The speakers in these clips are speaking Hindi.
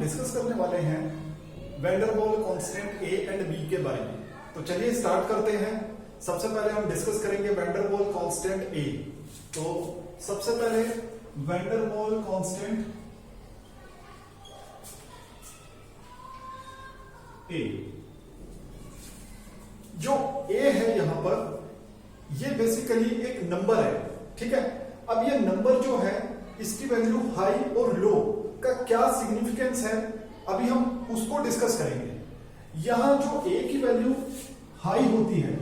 डिस्कस करने वाले हैं van der Waals constant a and b के बारे में। तो चलिए स्टार्ट करते हैं। सबसे पहले हम डिस्कस करेंगे वैन डेर वाल कांस्टेंट ए। तो सबसे पहले वैन डेर वाल कांस्टेंट ए, जो ए है यहां पर, ये बेसिकली एक नंबर है, ठीक है। अब ये नंबर जो है इसकी वैल्यू हाई और लो का क्या सिग्निफिकेंस है, अभी हम उसको डिस्कस करेंगे। यहां जो ए की वैल्यू हाई होती है,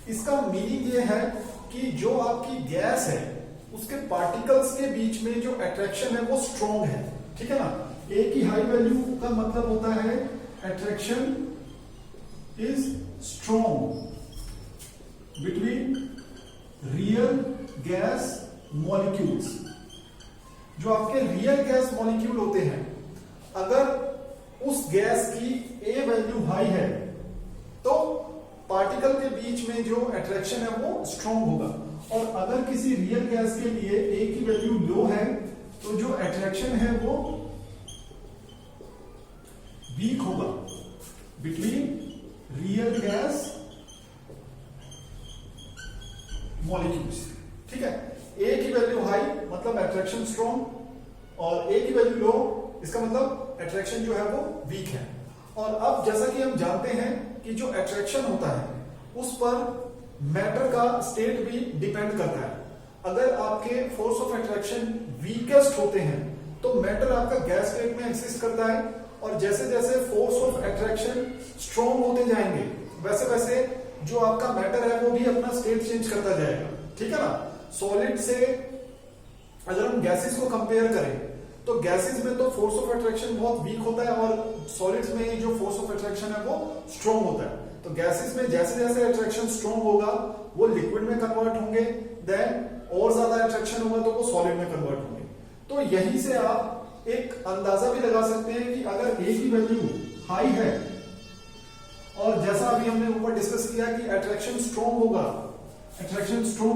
इसका मीनिंग ये है कि जो आपकी गैस है उसके पार्टिकल्स के बीच में जो अट्रैक्शन है वो स्ट्रॉन्ग है, ठीक है ना। ए की हाई वैल्यू का मतलब होता है attraction is strong between real gas molecules. जो आपके रियल गैस मॉलिक्यूल होते हैं, अगर उस गैस की ए वैल्यू हाई है तो पार्टिकल के बीच में जो अट्रैक्शन है वो स्ट्रॉन्ग होगा, और अगर किसी रियल गैस के लिए ए की वैल्यू लो है तो जो अट्रैक्शन है वो वीक होगा बिटवीन रियल गैस मॉलिक्यूल्स, ठीक है। ए की वैल्यू हाई मतलब अट्रैक्शन स्ट्रॉन्ग, और ए की वैल्यू लो इसका मतलब अट्रैक्शन जो है वो वीक है। और अब जैसा कि हम जानते हैं कि जो अट्रैक्शन होता है उस पर मैटर का स्टेट भी डिपेंड करता है। अगर आपके फोर्स ऑफ अट्रैक्शन वीकेस्ट होते हैं तो मैटर आपका गैस स्टेट में एग्जिस्ट करता है, और जैसे जैसे फोर्स ऑफ अट्रैक्शन स्ट्रॉन्ग होते जाएंगे वैसे वैसे जो आपका मैटर है वो भी अपना स्टेट चेंज करता जाएगा, ठीक है ना। सॉलिड से अगर हम गैसेस को कंपेयर करें तो गैसेस में तो फोर्स ऑफ अट्रैक्शन बहुत वीक होता है, और सॉलिड्स में जो फोर्स ऑफ अट्रैक्शन है वो स्ट्रॉन्ग होता है। तो गैसेस में जैसे जैसे अट्रैक्शन स्ट्रॉन्ग होगा वो लिक्विड में कन्वर्ट होंगे, देन और ज्यादा अट्रैक्शन होगा तो वो सॉलिड में कन्वर्ट होंगे। तो यहीं से आप एक अंदाजा भी लगा सकते हैं कि अगर ए की वैल्यू हाई है, और जैसा अभी हमने ऊपर डिस्कस किया कि अट्रैक्शन स्ट्रॉन्ग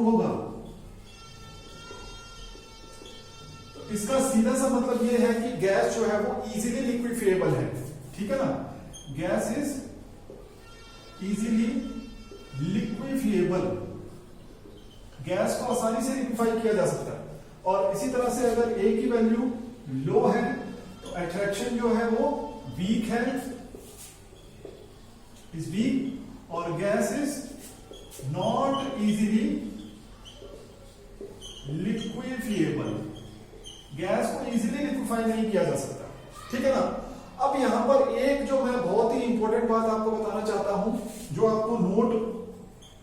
होगा, तो इसका सीधा सा मतलब यह है कि गैस जो है वो इजीली लिक्विफिएबल है, ठीक है ना। Gas is easily liquefiable, gas को आसानी से लिक्विफाई किया जा सकता है। और इसी तरह से अगर ए की वैल्यू लो है तो अट्रैक्शन जो है वो वीक है, इज वीक, और gas is not easily liquefiable, gas को इजीली लिक्विफाई नहीं किया जा सकता, ठीक है ना। अब यहां पर एक जो मैं बहुत ही इंपॉर्टेंट बात आपको बताना चाहता हूं, जो आपको नोट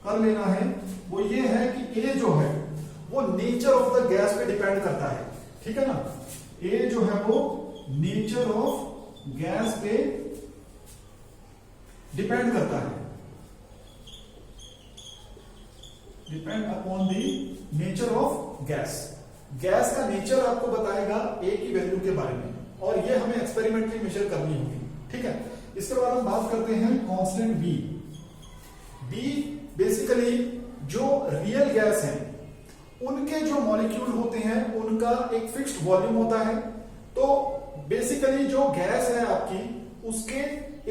कर लेना है, वो ये है कि ए जो है वो नेचर ऑफ द गैस पे डिपेंड करता है, ठीक है ना। ए जो है वो नेचर ऑफ गैस पे डिपेंड करता है, depend upon the nature of gas. Gas का नेचर आपको बताएगा ए की वैल्यू के बारे में, और ये हमें एक्सपेरिमेंटली मेजर करनी होगी, ठीक है। इसके बाद हम बात करते हैं कांस्टेंट बी। बी बेसिकली जो रियल गैस है उनके जो मॉलिक्यूल होते हैं उनका एक फिक्स्ड वॉल्यूम होता है। तो बेसिकली जो गैस है आपकी, उसके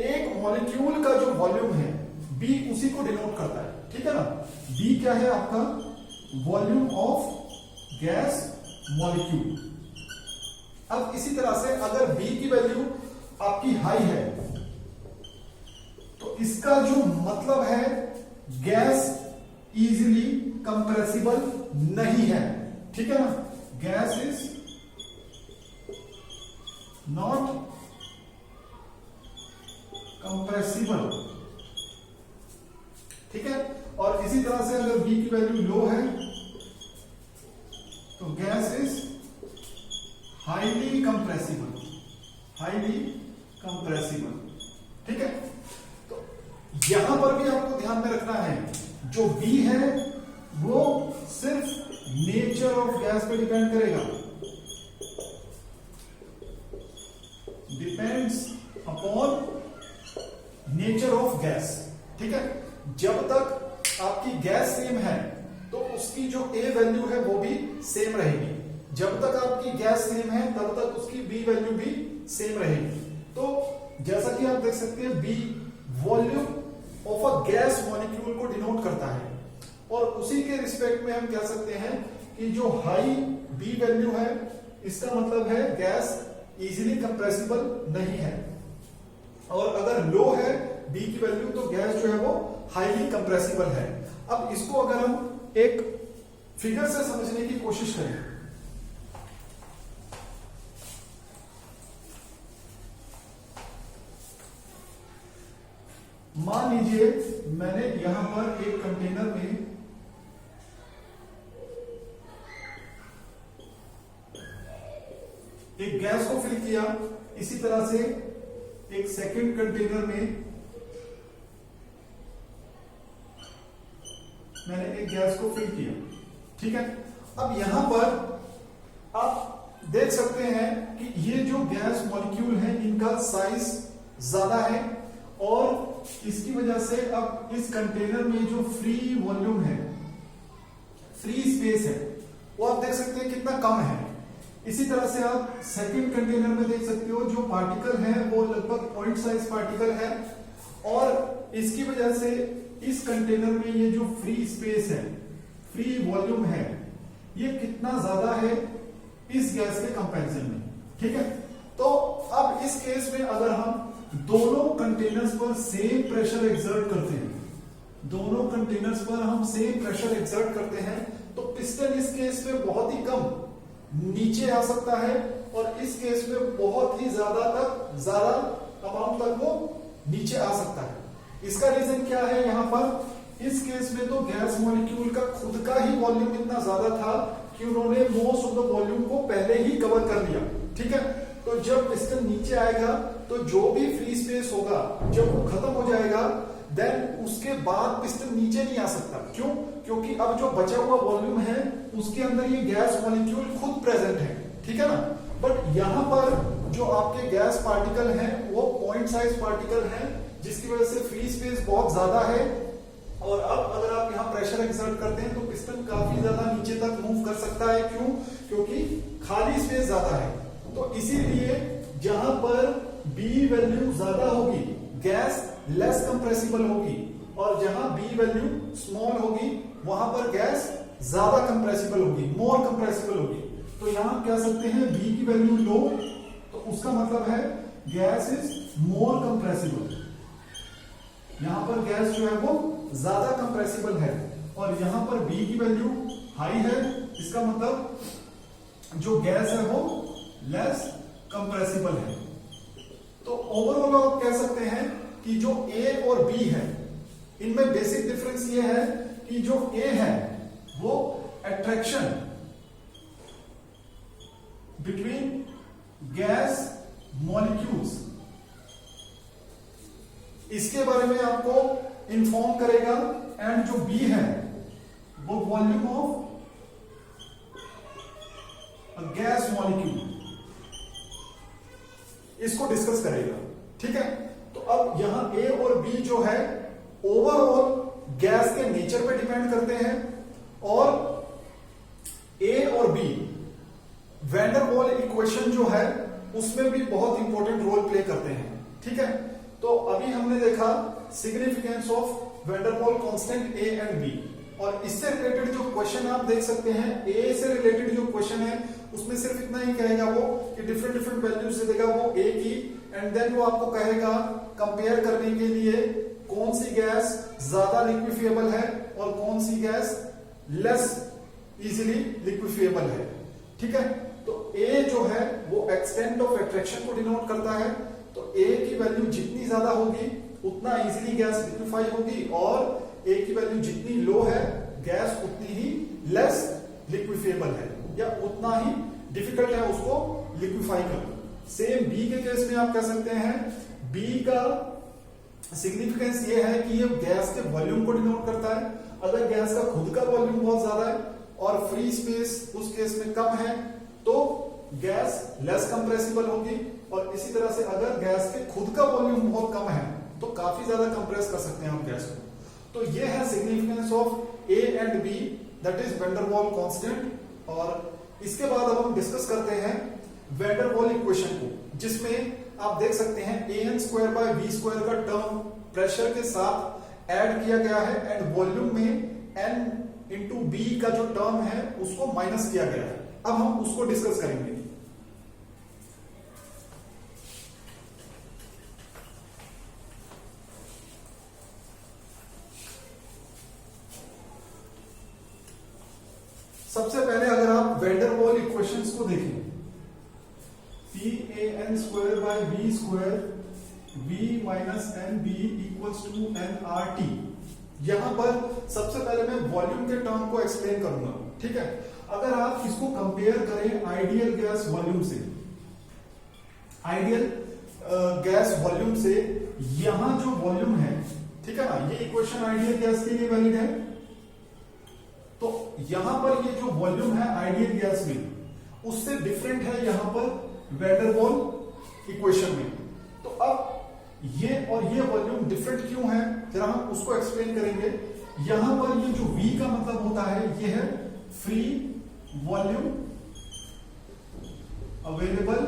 एक मॉलिक्यूल का जो वॉल्यूम है बी उसी को डिनोट करता है, ठीक है ना। बी क्या है आपका? Volume of gas molecule. अब इसी तरह से अगर बी की वैल्यू आपकी हाई है तो इसका जो मतलब है गैस इजीली कंप्रेसिबल नहीं है, ठीक है ना। गैस इज नॉट कंप्रेसिबल, ठीक है। और इसी तरह से अगर बी की वैल्यू लो है तो गैस इज हाईली कंप्रेसिबल, ठीक है। तो यहां पर भी आपको ध्यान में रखना है, जो बी है वो सिर्फ नेचर ऑफ गैस पे डिपेंड करेगा, depends upon nature of gas, ठीक है। जब तक आपकी गैस सेम है तो उसकी जो ए वैल्यू है वो भी सेम रहेगी। जब तक आपकी गैस सेम है तब तक उसकी बी वैल्यू भी सेम रहेगी। तो जैसा कि आप देख सकते हैं b volume of a gas molecule को डिनोट करता है, और उसी के रिस्पेक्ट में हम कह सकते हैं कि जो हाई बी वैल्यू है इसका मतलब है गैस इजीली कंप्रेसिबल नहीं है, और अगर लो है बी की वैल्यू तो गैस जो है वो हाईली कंप्रेसिबल है। अब इसको अगर हम एक फिगर से समझने की कोशिश करें, मान लीजिए मैंने यहां पर एक कंटेनर में एक गैस को फिल किया, इसी तरह से एक सेकंड कंटेनर में मैंने एक गैस को फिल किया, ठीक है। अब यहां पर आप देख सकते हैं कि ये जो गैस मॉलिक्यूल है इनका साइज ज्यादा है, और इसकी वजह से अब इस कंटेनर में जो फ्री वॉल्यूम है, फ्री स्पेस है, वो आप देख सकते हैं कितना कम है। इसी तरह से आप सेकंड कंटेनर में देख सकते हो जो पार्टिकल है वो लगभग पॉइंट साइज पार्टिकल है, और इसकी वजह से इस कंटेनर में ये जो फ्री स्पेस है, फ्री वॉल्यूम है, ये कितना ज्यादा है इस गैस के कंपैरिजन में, ठीक है। तो अब इस केस में अगर हम दोनों कंटेनर्स पर सेम प्रेशर एक्सर्ट करते हैं, दोनों कंटेनर्स पर हम सेम प्रेशर एक्सर्ट करते हैं, तो पिस्टन इस केस में बहुत ही कम नीचे आ सकता है, और इस केस में बहुत ही ज्यादा अमाउंट तक वो नीचे आ सकता है। इसका रीजन क्या है? यहां पर इस केस में तो गैस मॉलिक्यूल का खुद का ही वॉल्यूम इतना ज्यादा था कि उन्होंने मोस्ट ऑफ द वॉल्यूम को पहले ही कवर कर लिया, ठीक है। तो जब पिस्टन नीचे आएगा तो जो भी फ्री स्पेस होगा जब वो खत्म हो जाएगा, देन उसके बाद पिस्टन नीचे नहीं आ सकता। क्यों? क्योंकि अब जो बचा हुआ वॉल्यूम है उसके अंदर ये गैस मॉलिक्यूल खुद प्रेजेंट है, ठीक है ना। बट यहां पर जो आपके गैस पार्टिकल हैं वो पॉइंट साइज पार्टिकल हैं, जिसकी वजह से फ्री स्पेस बहुत ज्यादा है, और अब अगर आप यहाँ प्रेशर एक्सर्ट करते हैं तो पिस्टन काफी ज्यादा नीचे तक मूव कर सकता है। क्यों? क्योंकि खाली स्पेस ज्यादा है। तो इसीलिए जहां पर बी वैल्यू ज्यादा होगी गैस लेस कंप्रेसिबल होगी, और जहां बी वैल्यू स्मॉल होगी वहां पर गैस ज्यादा कंप्रेसिबल होगी, मोर कंप्रेसिबल होगी। तो यहां कह सकते हैं बी की वैल्यू लो, तो उसका मतलब है गैस इज मोर कंप्रेसिबल। यहां पर गैस जो है वो ज्यादा कंप्रेसिबल है, और यहां पर बी की वैल्यू हाई है, इसका मतलब जो गैस है वो लेस कंप्रेसिबल है। तो ओवरऑल आप कह सकते हैं कि जो ए और बी है इनमें बेसिक डिफरेंस ये है कि जो ए है वो अट्रैक्शन बिटवीन गैस मॉलिक्यूल्स, इसके बारे में आपको इंफॉर्म करेगा, एंड जो बी है वो वॉल्यूम ऑफ गैस मॉलिक्यूल, इसको डिस्कस करेगा, ठीक है। तो अब यहां ए और बी जो है ओवरऑल गैस के नेचर पे डिपेंड करते हैं, और ए और बी वैन डर वाल इक्वेशन जो है उसमें भी बहुत इंपॉर्टेंट रोल प्ले करते हैं, ठीक है। तो अभी हमने देखा significance of van der Waals constant a and B, और इससे रिलेटेड जो क्वेश्चन आप देख सकते हैं, ए से रिलेटेड जो क्वेश्चन है उसमें सिर्फ इतना ही कहेगा वो कि डिफरेंट वैल्यू से देगा वो ए की, एंड देन वो आपको कहेगा कंपेयर करने के लिए कौन सी गैस ज्यादा लिक्विफिएबल है और कौन सी गैस लेस इजीली लिक्विफिएबल है, ठीक है। तो ए जो है वो एक्सटेंट ऑफ अट्रैक्शन को डिनोट करता है, तो ए की वैल्यू जितनी ज्यादा होगी उतना इजीली गैस लिक्विफाई होगी, और ए की वैल्यू जितनी लो है गैस उतनी ही लेस लिक्विफिएबल है, या उतना ही डिफिकल्ट है उसको लिक्विफाई करना। सेम बी के केस में आप कह सकते हैं बी का सिग्निफिकेंस ये है कि ये गैस के वॉल्यूम को डिनोट करता है। अगर गैस का खुद का वॉल्यूम बहुत ज्यादा है और फ्री स्पेस उस केस में कम है तो गैस लेस कंप्रेसिबल होगी, और इसी तरह से अगर गैस के खुद का वॉल्यूम बहुत कम है तो काफी ज्यादा कंप्रेस कर सकते हैं हम गैस को। तो ये है significance of a and b, that is van der Waals constant, और इसके बाद अब हम डिस्कस करते हैं वैन डेर वाल इक्वेशन को, जिसमें आप देख सकते हैं an² बाय v² का टर्म प्रेशर के साथ ऐड किया गया है एंड वॉल्यूम में n इंटू बी का जो टर्म है उसको माइनस किया गया है। अब हम उसको डिस्कस करेंगे। सबसे पहले अगर आप वैन डेर वाल इक्वेशंस को देखें, PAN² by V² V minus NB equals to nRT। यहां पर सबसे पहले मैं वॉल्यूम के टर्म को एक्सप्लेन करूंगा, ठीक है। अगर आप इसको कंपेयर करें आइडियल गैस वॉल्यूम से, आइडियल गैस वॉल्यूम से, यहां जो वॉल्यूम है, ठीक है ना, ये इक्वेशन आइडियल गैस के लिए वैलिड है। तो यहां पर ये जो वॉल्यूम है आइडियल गैस में, उससे डिफरेंट है यहां पर वैन डेर वाल इक्वेशन में। तो अब ये और ये वॉल्यूम डिफरेंट क्यों है, जरा हम उसको एक्सप्लेन करेंगे। यहां पर ये जो V का मतलब होता है, ये है free volume available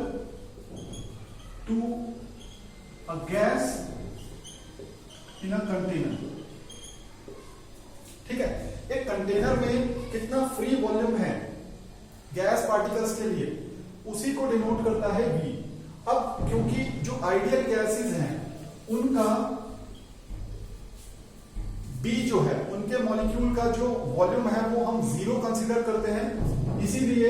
to a gas in a container, ठीक है। एक कंटेनर में कितना फ्री वॉल्यूम है गैस पार्टिकल्स के लिए, उसी को डिनोट करता है V। अब क्योंकि जो आइडियल गैसेस हैं उनका B जो है, उनके मॉलिक्यूल का जो वॉल्यूम है वो हम 0 कंसीडर करते हैं, इसीलिए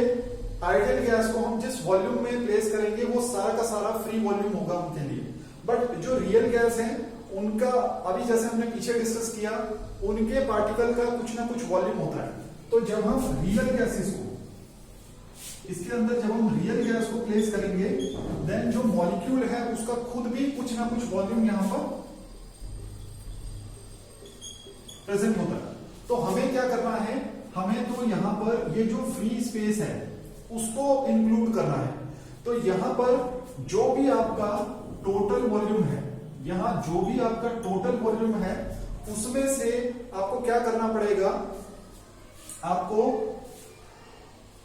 आइडियल गैस को हम जिस वॉल्यूम में प्लेस करेंगे वो सारा का सारा फ्री वॉल्यूम होगा उनके लिए। बट जो रियल गैस है उनका, अभी जैसे हमने पीछे डिस्कस किया, उनके पार्टिकल का कुछ ना कुछ वॉल्यूम होता है। तो जब हम रियल गैसेस को, इसके अंदर जब हम रियल गैस को प्लेस करेंगे, देन जो मॉलिक्यूल है उसका खुद भी कुछ ना कुछ वॉल्यूम यहां पर प्रेजेंट होता है। तो हमें क्या करना है, हमें तो यहां पर ये जो फ्री स्पेस है उसको इंक्लूड करना है। तो यहां पर जो भी आपका टोटल वॉल्यूम है, यहां जो भी आपका टोटल वॉल्यूम है, उसमें से आपको क्या करना पड़ेगा, आपको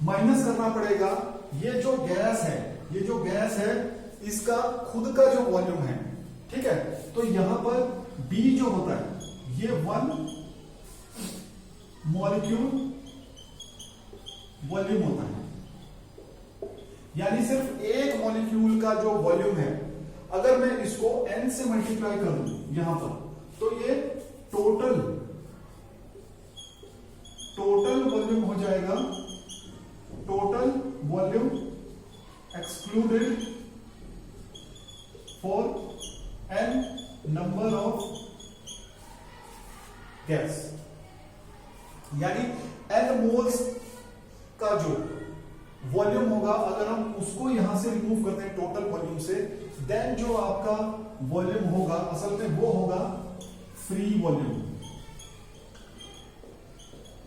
माइनस करना पड़ेगा ये जो गैस है, ये जो गैस है इसका खुद का जो वॉल्यूम है, ठीक है। तो यहां पर B जो होता है, ये 1 मॉलिक्यूल वॉल्यूम होता है, यानी सिर्फ एक मॉलिक्यूल का जो वॉल्यूम है, अगर मैं इसको n से मल्टीप्लाई कर दूं यहां पर, तो ये टोटल वॉल्यूम हो जाएगा, total volume excluded for n number of gas, यानी n मोल्स का जो वॉल्यूम होगा, अगर हम उसको यहां से रिमूव करते हैं टोटल वॉल्यूम से, देन जो आपका वॉल्यूम होगा असल में वो होगा free volume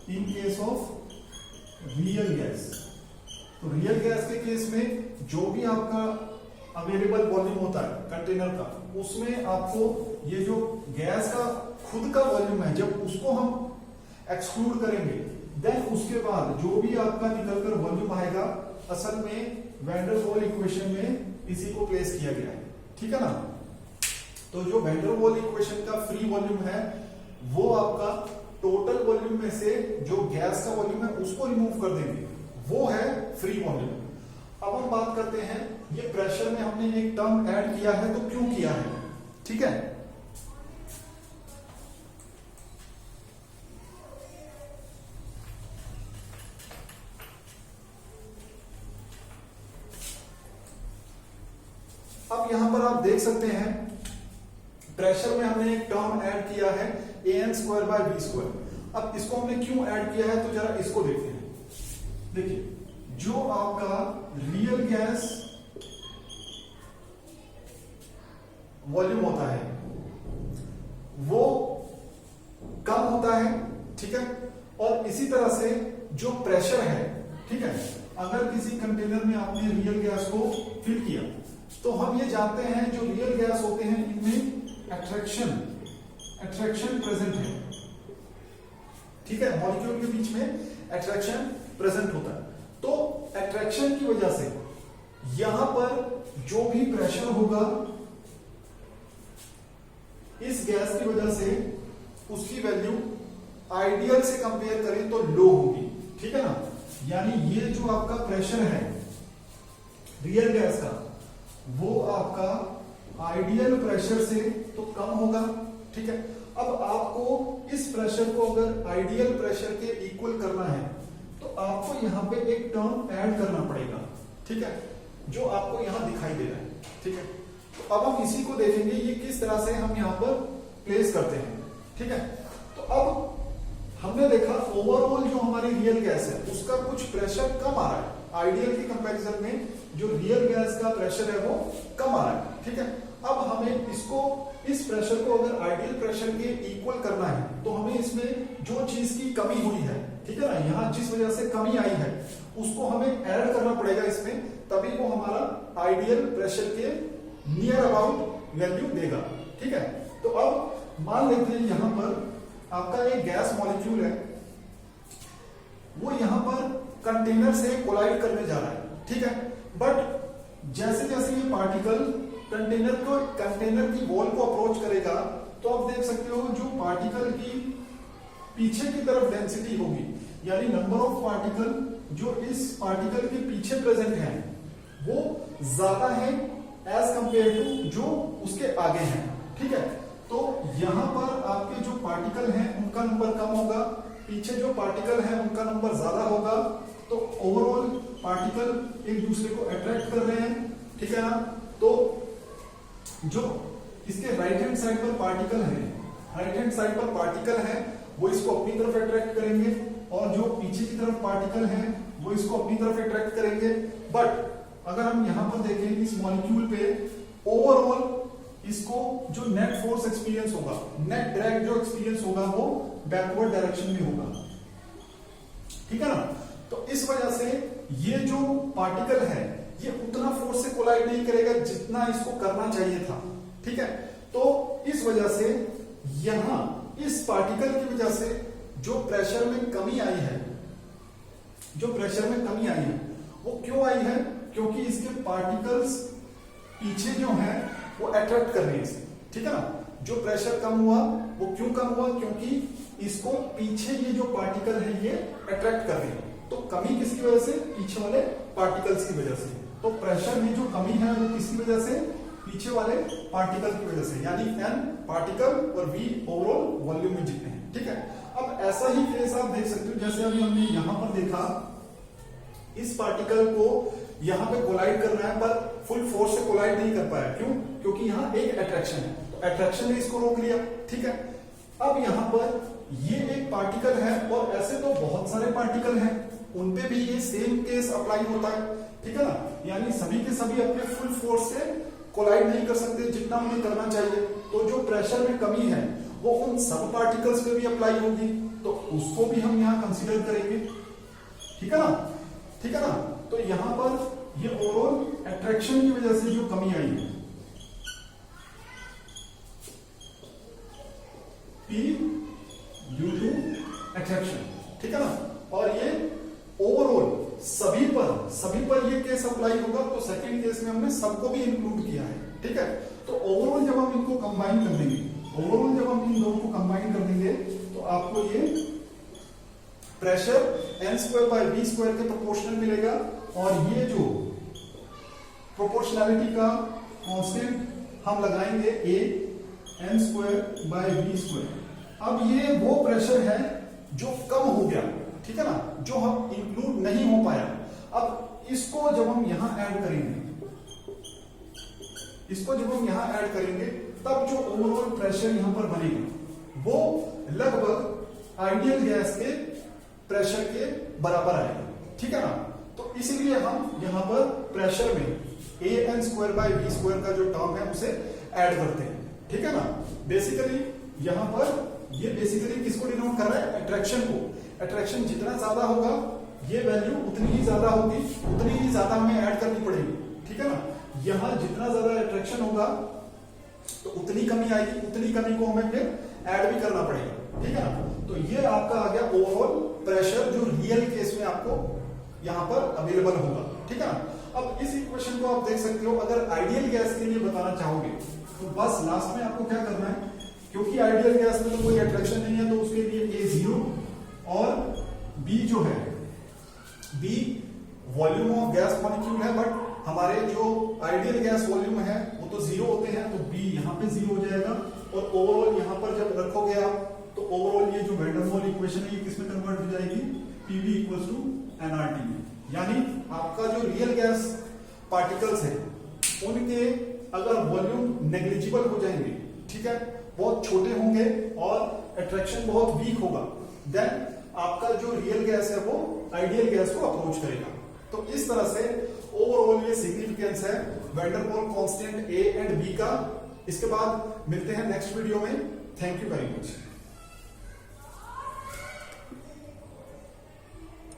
in case of real gas. तो रियल गैस के केस में जो भी आपका अवेलेबल वॉल्यूम होता है कंटेनर का, उसमें आपको ये जो गैस का खुद का वॉल्यूम है, जब उसको हम एक्सक्लूड करेंगे, देन उसके बाद जो भी आपका निकलकर वॉल्यूम आएगा, असल में वैन डेर वाल इक्वेशन में इसी को प्लेस किया गया है, ठीक है ना। तो जो वैन डेर वाल इक्वेशन का फ्री वॉल्यूम है, वो आपका टोटल वॉल्यूम में से जो गैस का वॉल्यूम है उसको रिमूव कर देंगे, वो है फ्री वॉल्यूम। अब हम बात करते हैं, ये प्रेशर में हमने एक टर्म ऐड किया है, तो क्यों किया है, ठीक है। अब यहां पर आप देख सकते हैं प्रेशर में हमने एक टर्म ऐड किया है an² बाय v²। अब इसको हमने क्यों ऐड किया है, तो जरा इसको देखते हैं। देखिए, जो आपका रियल गैस वॉल्यूम होता है वो कम होता है, ठीक है। और इसी तरह से जो प्रेशर है, ठीक है, अगर किसी कंटेनर में आपने रियल गैस को फिल किया, तो हम ये जानते हैं जो रियल गैस होते हैं इनमें अट्रैक्शन प्रेजेंट है, ठीक है, मॉलिक्यूल के बीच में अट्रैक्शन प्रेजेंट होता है। तो एट्रैक्शन की वजह से यहां पर जो भी प्रेशर होगा इस गैस की वजह से उसकी वैल्यू आइडियल से कंपेयर करें तो लो होगी, ठीक है ना। यानी ये जो आपका प्रेशर है रियल गैस का वो आपका आइडियल प्रेशर से तो कम होगा, ठीक है। अब आपको इस प्रेशर को अगर आइडियल प्रेशर के इक्वल करना है तो आपको यहां पे एक टर्म ऐड करना पड़ेगा, ठीक है, जो आपको यहां दिखाई दे रहा है, ठीक है। तो अब हम इसी को देखेंगे ये किस तरह से हम यहां पर प्लेस करते हैं, ठीक है। तो अब हमने देखा ओवरऑल जो हमारी रियल गैस है उसका कुछ प्रेशर कम आ रहा है, आइडियल की कंपैरिजन में जो रियल गैस का प्रेशर है वो कम आ रहा है, ठीक है। अब हमें इसको इस प्रेशर को अगर आइडियल प्रेशर के इक्वल करना है तो हमें इसमें जो चीज की कमी हुई है, ठीक है ना, यहां जिस वजह से कमी आई है उसको हमें ऐड करना पड़ेगा इसमें, तभी वो हमारा आइडियल प्रेशर के नियर अबाउट वैल्यू देगा, ठीक है। तो अब मान लेते हैं यहां पर आपका एक गैस मॉलिक्यूल है, वो यहां पर कंटेनर से कोलाइड करने जा रहा है, ठीक है। बट जैसे जैसे ये पार्टिकल कंटेनर की वॉल को अप्रोच करेगा तो आप देख सकते हो जो पार्टिकल की पीछे की तरफ डेंसिटी होगी, यानी नंबर ऑफ पार्टिकल जो इस पार्टिकल के पीछे प्रेजेंट है वो ज्यादा है एज कंपेयर टू जो उसके आगे है, ठीक है। तो यहां पर आपके जो पार्टिकल हैं उनका नंबर कम होगा, पीछे जो पार्टिकल हैं उनका नंबर ज्यादा होगा, तो ओवरऑल पार्टिकल एक दूसरे को अट्रैक्ट कर रहे हैं, ठीक है ना। तो जो इसके राइट हैंड साइड पर पार्टिकल है वो इसको अपनी तरफ अट्रैक्ट करेंगे और जो पीछे की तरफ पार्टिकल है वो इसको अपनी तरफ अट्रैक्ट करेंगे। बट अगर हम यहां पर देखें इस मॉलिक्यूल पे ओवरऑल इसको जो नेट फोर्स एक्सपीरियंस होगा, नेट ड्रैग जो एक्सपीरियंस होगा वो बैकवर्ड डायरेक्शन में होगा, ठीक है ना। तो इस वजह से ये जो पार्टिकल है ये उतना फोर्स से कोलाइड नहीं करेगा जितना इसको करना चाहिए था, ठीक है। तो इस वजह से यहां इस पार्टिकल की वजह से जो प्रेशर में कमी आई है वो क्यों आई है, क्योंकि इसके पार्टिकल्स पीछे जो है वो अट्रैक्ट कर रहे हैं इसे, ठीक है ना। जो प्रेशर कम हुआ वो क्यों कम हुआ, क्योंकि इसको पीछे ये जो पार्टिकल है ये अट्रैक्ट कर रहे हैं। तो कमी किसकी वजह से, पीछे वाले पार्टिकल्स की वजह से। तो प्रेशर में जो कमी है वो किसकी वजह से, पीछे वाले पार्टिकल की वजह से, यानी n पार्टिकल और v ओवरऑल वॉल्यूम में जितने हैं, ठीक है। अब ऐसा ही केस आप देख सकते हो जैसे अभी हमने यहां पर देखा, इस पार्टिकल को यहां पे कोलाइड करना है पर फुल फोर्स से कोलाइड नहीं कर पाया, क्यों, क्योंकि यहां एक अट्रैक्शन है, तो अट्रैक्शन ने इसको रोक लिया, ठीक है। अब यहां पर ये एक पार्टिकल है और ऐसे तो बहुत सारे पार्टिकल हैं, उनपे भी ये सेम केस अप्लाई होता है, ठीक है ना। यानी सभी के सभी अपने फुल फोर्स से कोलाइड नहीं कर सकते जितना उन्हें करना चाहिए, तो जो प्रेशर में कमी है वो उन सब पार्टिकल्स पे भी अप्लाई होगी, तो उसको भी हम यहां कंसीडर करेंगे, ठीक है ना, ठीक है ना। तो यहां पर ये ओवरऑल अट्रैक्शन की वजह से जो कमी आई है P ड्यू टू अट्रैक्शन, ठीक है ना। और ये ओवरऑल सभी पर ये केस अप्लाई होगा, तो सेकंड केस में हमने सबको भी इंक्लूड किया है, ठीक है। तो ओवरऑल जब हम इनको कंबाइन कर देंगे, जब हम इन दोनों को कंबाइन कर देंगे तो आपको ये प्रेशर n²/v² के प्रोपोर्शनल मिलेगा, और ये जो प्रोपोर्शनैलिटी का कांस्टेंट हम लगाएंगे a n²/v²। अब ये वो प्रेशर है जो कम हो गया, ठीक है ना, जो हम इंक्लूड नहीं हो पाया। अब इसको जब हम यहां ऐड करेंगे, तब जो ओवरऑल प्रेशर यहां पर बनेगा वो लगभग आइडियल गैस के प्रेशर के बराबर आएगा, ठीक है ना। तो इसीलिए हम यहां पर प्रेशर में an²/v² का जो टर्म है उसे ऐड करते हैं, ठीक है ना। बेसिकली यहां पर ये बेसिकली किसको डिनोट कर रहा है, अट्रैक्शन को। अट्रैक्शन जितना ज्यादा होगा ये वैल्यू उतनी ही ज्यादा होगी, उतनी ही ज्यादा हमें ऐड करनी पड़ेगी, ठीक है ना। यहां जितना ज्यादा अट्रैक्शन होगा तो उतनी कमी आएगी, उतनी कमी को हमें फिर ऐड भी करना पड़ेगा, ठीक है ना। तो ये आपका आ गया ओवरऑल प्रेशर जो रियल केस में आपको यहां पर अवेलेबल होगा, ठीक है ना। अब इस इक्वेशन को आप देख सकते हो, अगर आइडियल गैस के लिए बताना चाहोगे तो बस लास्ट में आपको क्या करना है, क्योंकि आइडियल गैस में तो कोई अट्रैक्शन नहीं है, तो उसके लिए A 0 और B जो है, B volume of gas molecule है, बट हमारे जो आइडियल गैस वॉल्यूम है वो तो 0 होते हैं, तो B यहाँ पे 0 हो जाएगा। और ओवरऑल यहाँ पर जब रखोगे आप, तो ओवरऑल ये जो वैन डर वाल इक्वेशन है ये किसमें कन्वर्ट हो जाएगी, PV इक्वल टू nRT में। यानी आपका जो रियल गैस पार्टिकल्स है उनके अगर वॉल्यूम नेग्लिजिबल हो जाएंगे, ठीक है, बहुत छोटे होंगे और अट्रैक्शन बहुत वीक होगा, देन आपका जो रियल गैस है वो आइडियल गैस को अप्रोच करेगा। तो इस तरह से ओवरऑल ये सिग्निफिकेंस है van der Waals constant A and B का। इसके बाद मिलते हैं नेक्स्ट वीडियो में। Thank you very much.